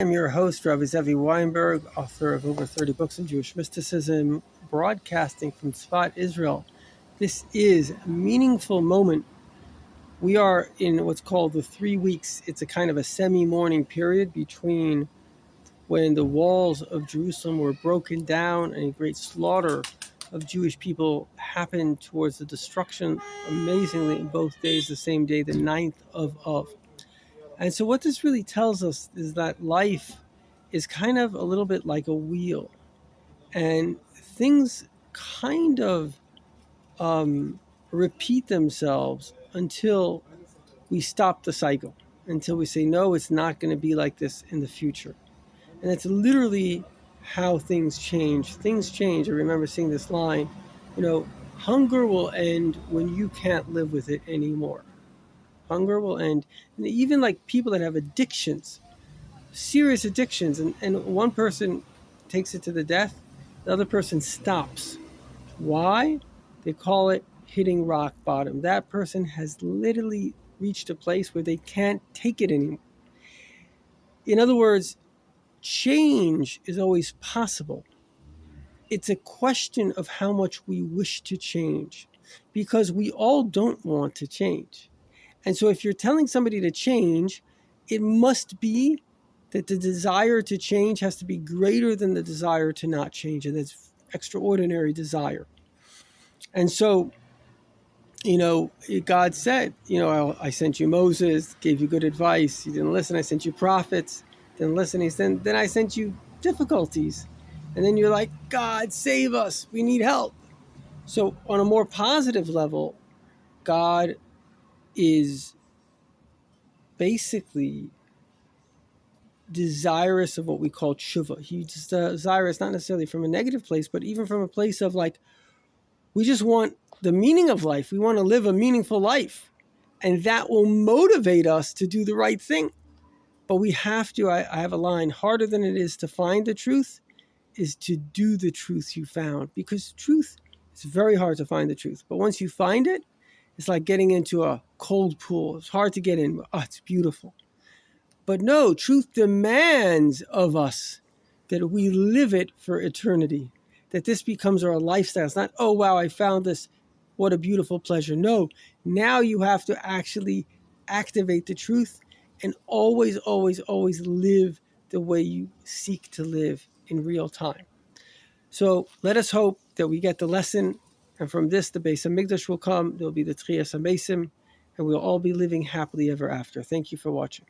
I'm your host, Rabbi Zevi Weinberg, author of over 30 books on Jewish mysticism, broadcasting from Tzfat, Israel. This is a meaningful moment. We are in what's called the 3 weeks. It's a kind of a semi-mourning period between when the walls of Jerusalem were broken down and a great slaughter of Jewish people happened towards the destruction, amazingly, in both days, the same day, the 9th of Av. And so what this really tells us is that life is kind of a little bit like a wheel, and things kind of repeat themselves until we stop the cycle, until we say, no, it's not going to be like this in the future. And that's literally how things change. Things change. I remember seeing this line, hunger will end when you can't live with it anymore. Hunger will end. And even like people that have addictions, serious addictions, and one person takes it to the death, the other person stops. Why? They call it hitting rock bottom. That person has literally reached a place where they can't take it anymore. In other words, change is always possible. It's a question of how much we wish to change, because we all don't want to change. And so if you're telling somebody to change, it must be that the desire to change has to be greater than the desire to not change. And that's extraordinary desire. And so, God said, I sent you Moses, gave you good advice. You didn't listen. I sent you prophets, didn't listen. He said, then I sent you difficulties. And then you're like, God, save us. We need help. So on a more positive level, God is basically desirous of what we call tshuva. He's desirous not necessarily from a negative place, but even from a place of like, we just want the meaning of life. We want to live a meaningful life. And that will motivate us to do the right thing. But we have to, I have a line, harder than it is to find the truth is to do the truth you found. Because truth, it's very hard to find the truth. But once you find it, it's like getting into a cold pool. It's hard to get in, but it's beautiful. But no, truth demands of us that we live it for eternity, that this becomes our lifestyle. It's not, oh, wow, I found this. What a beautiful pleasure. No, now you have to actually activate the truth and always, always, always live the way you seek to live in real time. So let us hope that we get the lesson. And from this, the Beis HaMikdash will come. There'll be the Tchias HaMesim, and we'll all be living happily ever after. Thank you for watching.